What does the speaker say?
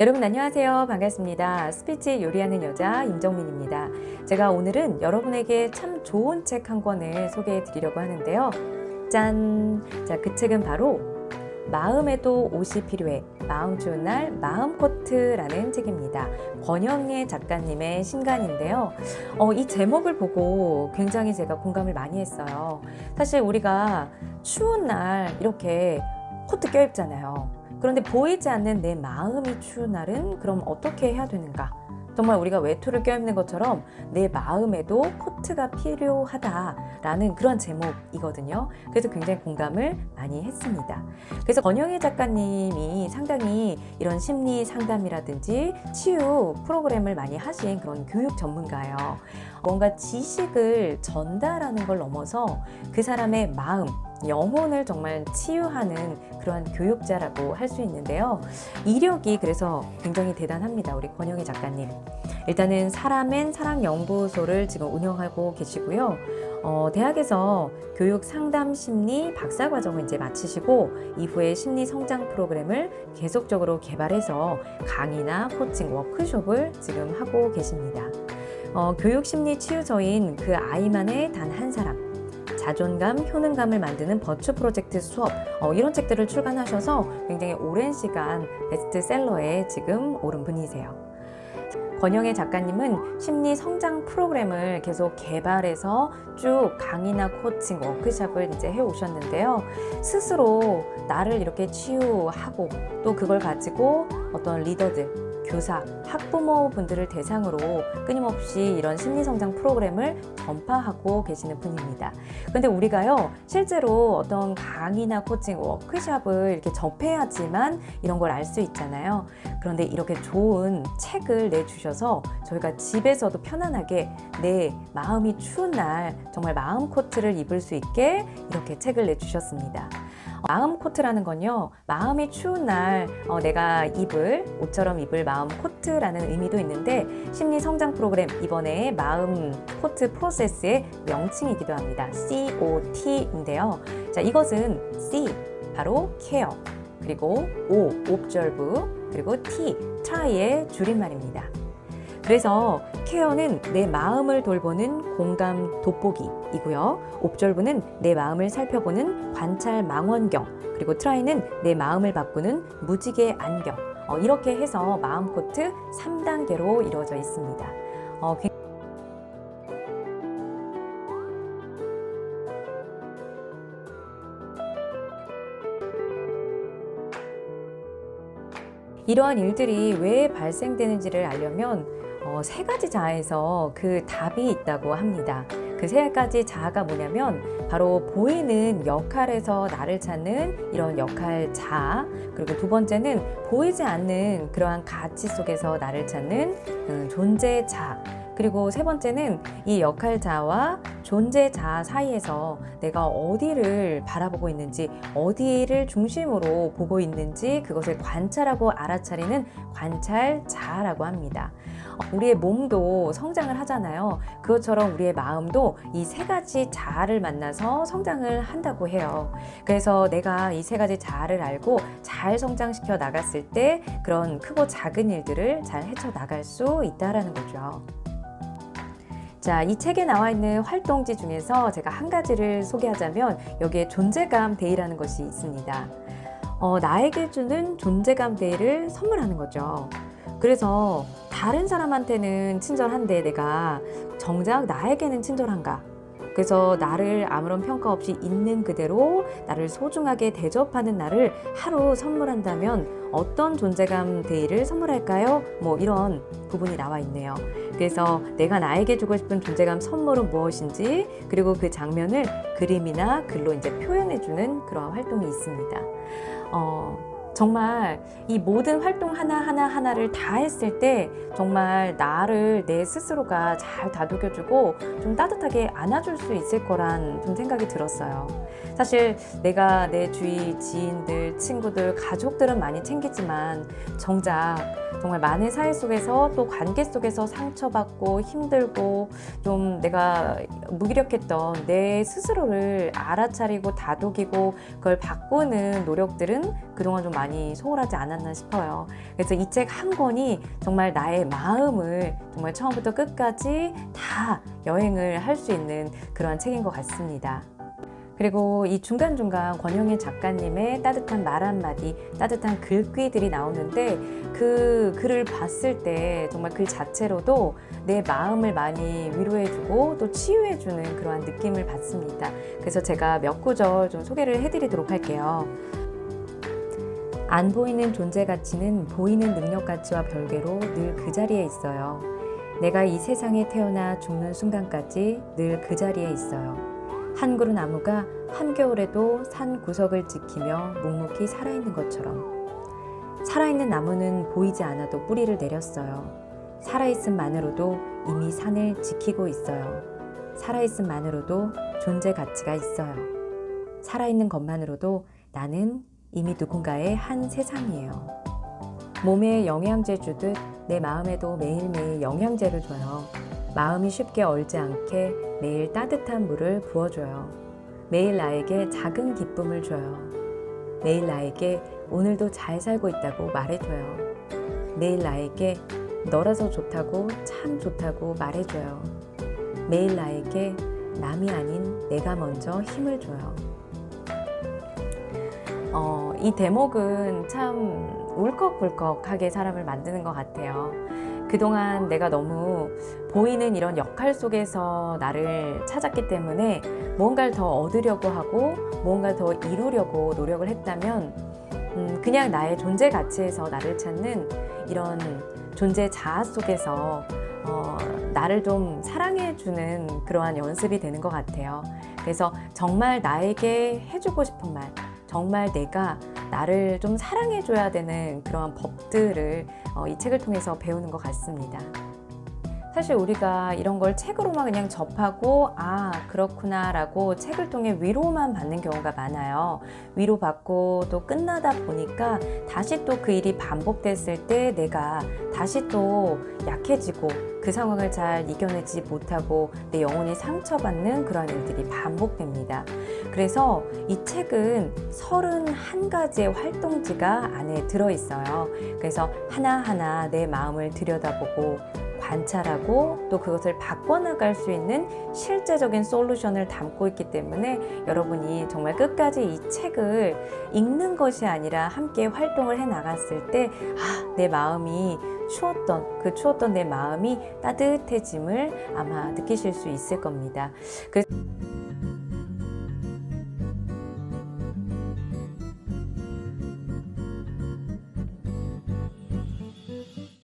여러분 안녕하세요. 반갑습니다. 스피치 요리하는 여자 임정민입니다. 제가 오늘은 여러분에게 참 좋은 책 한 권을 소개해 드리려고 하는데요. 짠! 자, 그 책은 바로 마음에도 옷이 필요해. 마음 좋은 날 마음 코트라는 책입니다. 권영애 작가님의 신간인데요. 이 제목을 보고 굉장히 제가 공감을 많이 했어요. 사실 우리가 추운 날 이렇게 코트 껴입잖아요. 그런데 보이지 않는 내 마음이 추운 날은 그럼 어떻게 해야 되는가? 정말 우리가 외투를 껴입는 것처럼 내 마음에도 코트가 필요하다라는 그런 제목이거든요. 그래서 굉장히 공감을 많이 했습니다. 그래서 권영애 작가님이 상당히 이런 심리 상담이라든지 치유 프로그램을 많이 하신 그런 교육 전문가예요. 뭔가 지식을 전달하는 걸 넘어서 그 사람의 마음, 영혼을 정말 치유하는 그러한 교육자라고 할 수 있는데요. 이력이 그래서 굉장히 대단합니다. 우리 권영희 작가님. 일단은 사람엔 사랑연구소를 지금 운영하고 계시고요. 대학에서 교육 상담 심리 박사 과정을 이제 마치시고 이후에 심리 성장 프로그램을 계속적으로 개발해서 강의나 코칭 워크숍을 지금 하고 계십니다. 교육 심리 치유저인 그 아이만의 단 한 사람, 자존감, 효능감을 만드는 버추 프로젝트 수업, 이런 책들을 출간하셔서 굉장히 오랜 시간 베스트셀러에 지금 오른 분이세요. 권영애 작가님은 심리 성장 프로그램을 계속 개발해서 쭉 강의나 코칭, 워크숍을 이제 해오셨는데요. 스스로 나를 이렇게 치유하고 또 그걸 가지고 어떤 리더들, 교사, 학부모 분들을 대상으로 끊임없이 이런 심리성장 프로그램을 전파하고 계시는 분입니다. 그런데 우리가요, 실제로 어떤 강의나 코칭, 워크숍을 이렇게 접해야지만 이런 걸 알 수 있잖아요. 그런데 이렇게 좋은 책을 내주셔서 저희가 집에서도 편안하게 내 마음이 추운 날 정말 마음 코트를 입을 수 있게 이렇게 책을 내주셨습니다. 마음 코트라는 건요, 마음이 추운 날 내가 입을, 옷처럼 입을 마음 코트라는 의미도 있는데 심리 성장 프로그램, 이번에 마음 코트 프로세스의 명칭이기도 합니다. COT인데요. 자, 이것은 C, 바로 케어, 그리고 O, 옵저브, 그리고 T, 트라이의 줄임말입니다. 그래서 케어는 내 마음을 돌보는 공감 돋보기이고요. 옵절브는 내 마음을 살펴보는 관찰 망원경, 그리고 트라이는 내 마음을 바꾸는 무지개 안경. 이렇게 해서 마음 코트 3단계로 이루어져 있습니다. 이러한 일들이 왜 발생되는지를 알려면 세 가지 자아에서 그 답이 있다고 합니다. 그 세 가지 자아가 뭐냐면 바로 보이는 역할에서 나를 찾는 이런 역할 자아, 그리고 두 번째는 보이지 않는 그러한 가치 속에서 나를 찾는 존재 자아, 그리고 세 번째는 이 역할 자아와 존재 자아 사이에서 내가 어디를 바라보고 있는지, 어디를 중심으로 보고 있는지 그것을 관찰하고 알아차리는 관찰 자아라고 합니다. 우리의 몸도 성장을 하잖아요. 그것처럼 우리의 마음도 이 세 가지 자아를 만나서 성장을 한다고 해요. 그래서 내가 이 세 가지 자아를 알고 잘 성장시켜 나갔을 때 그런 크고 작은 일들을 잘 헤쳐나갈 수 있다는 거죠. 자, 이 책에 나와 있는 활동지 중에서 제가 한 가지를 소개하자면 여기에 존재감 데이라는 것이 있습니다. 나에게 주는 존재감 데이를 선물하는 거죠. 그래서 다른 사람한테는 친절한데 내가 정작 나에게는 친절한가? 그래서 나를 아무런 평가 없이 있는 그대로 나를 소중하게 대접하는 나를 하루 선물한다면 어떤 존재감 데이를 선물할까요? 뭐 이런 부분이 나와 있네요. 그래서 내가 나에게 주고 싶은 존재감 선물은 무엇인지, 그리고 그 장면을 그림이나 글로 이제 표현해주는 그런 활동이 있습니다. 정말 이 모든 활동 하나를 다 했을 때 정말 나를 내 스스로가 잘 다독여주고 좀 따뜻하게 안아줄 수 있을 거란 좀 생각이 들었어요. 사실 내가 내 주위 지인들, 친구들, 가족들은 많이 챙기지만 정작 정말 많은 사회 속에서 또 관계 속에서 상처받고 힘들고 좀 내가 무기력했던 내 스스로를 알아차리고 다독이고 그걸 바꾸는 노력들은 그동안 좀 많이 소홀하지 않았나 싶어요. 그래서 이 책 한 권이 정말 나의 마음을 정말 처음부터 끝까지 다 여행을 할 수 있는 그러한 책인 것 같습니다. 그리고 이 중간중간 권영애 작가님의 따뜻한 말 한마디, 따뜻한 글귀들이 나오는데 그 글을 봤을 때 정말 글 자체로도 내 마음을 많이 위로해주고 또 치유해주는 그러한 느낌을 받습니다. 그래서 제가 몇 구절 좀 소개를 해드리도록 할게요. 안 보이는 존재 가치는 보이는 능력 가치와 별개로 늘 그 자리에 있어요. 내가 이 세상에 태어나 죽는 순간까지 늘 그 자리에 있어요. 한 그루 나무가 한겨울에도 산 구석을 지키며 묵묵히 살아있는 것처럼 살아있는 나무는 보이지 않아도 뿌리를 내렸어요. 살아있음만으로도 이미 산을 지키고 있어요. 살아있음만으로도 존재 가치가 있어요. 살아있는 것만으로도 나는 이미 누군가의 한 세상이에요. 몸에 영양제 주듯 내 마음에도 매일매일 영양제를 줘요. 마음이 쉽게 얼지 않게 매일 따뜻한 물을 부어줘요. 매일 나에게 작은 기쁨을 줘요. 매일 나에게 오늘도 잘 살고 있다고 말해줘요. 매일 나에게 너라서 좋다고 참 좋다고 말해줘요. 매일 나에게 남이 아닌 내가 먼저 힘을 줘요. 이 대목은 참 울컥불컥하게 사람을 만드는 것 같아요. 그동안 내가 너무 보이는 이런 역할 속에서 나를 찾았기 때문에 무언가를 더 얻으려고 하고 무언가를 더 이루려고 노력을 했다면 그냥 나의 존재 가치에서 나를 찾는 이런 존재 자아 속에서 나를 좀 사랑해주는 그러한 연습이 되는 것 같아요. 그래서 정말 나에게 해주고 싶은 말, 정말 내가 나를 좀 사랑해줘야 되는 그런 법들을 이 책을 통해서 배우는 것 같습니다. 사실 우리가 이런 걸 책으로만 그냥 접하고 아 그렇구나 라고 책을 통해 위로만 받는 경우가 많아요. 위로받고 또 끝나다 보니까 다시 또 그 일이 반복됐을 때 내가 다시 또 약해지고 그 상황을 잘 이겨내지 못하고 내 영혼이 상처받는 그런 일들이 반복됩니다. 그래서 이 책은 31가지의 활동지가 안에 들어있어요. 그래서 하나하나 내 마음을 들여다보고 관찰하고 또 그것을 바꿔나갈 수 있는 실제적인 솔루션을 담고 있기 때문에 여러분이 정말 끝까지 이 책을 읽는 것이 아니라 함께 활동을 해 나갔을 때 내 마음이 추웠던 내 마음이 따뜻해짐을 아마 느끼실 수 있을 겁니다.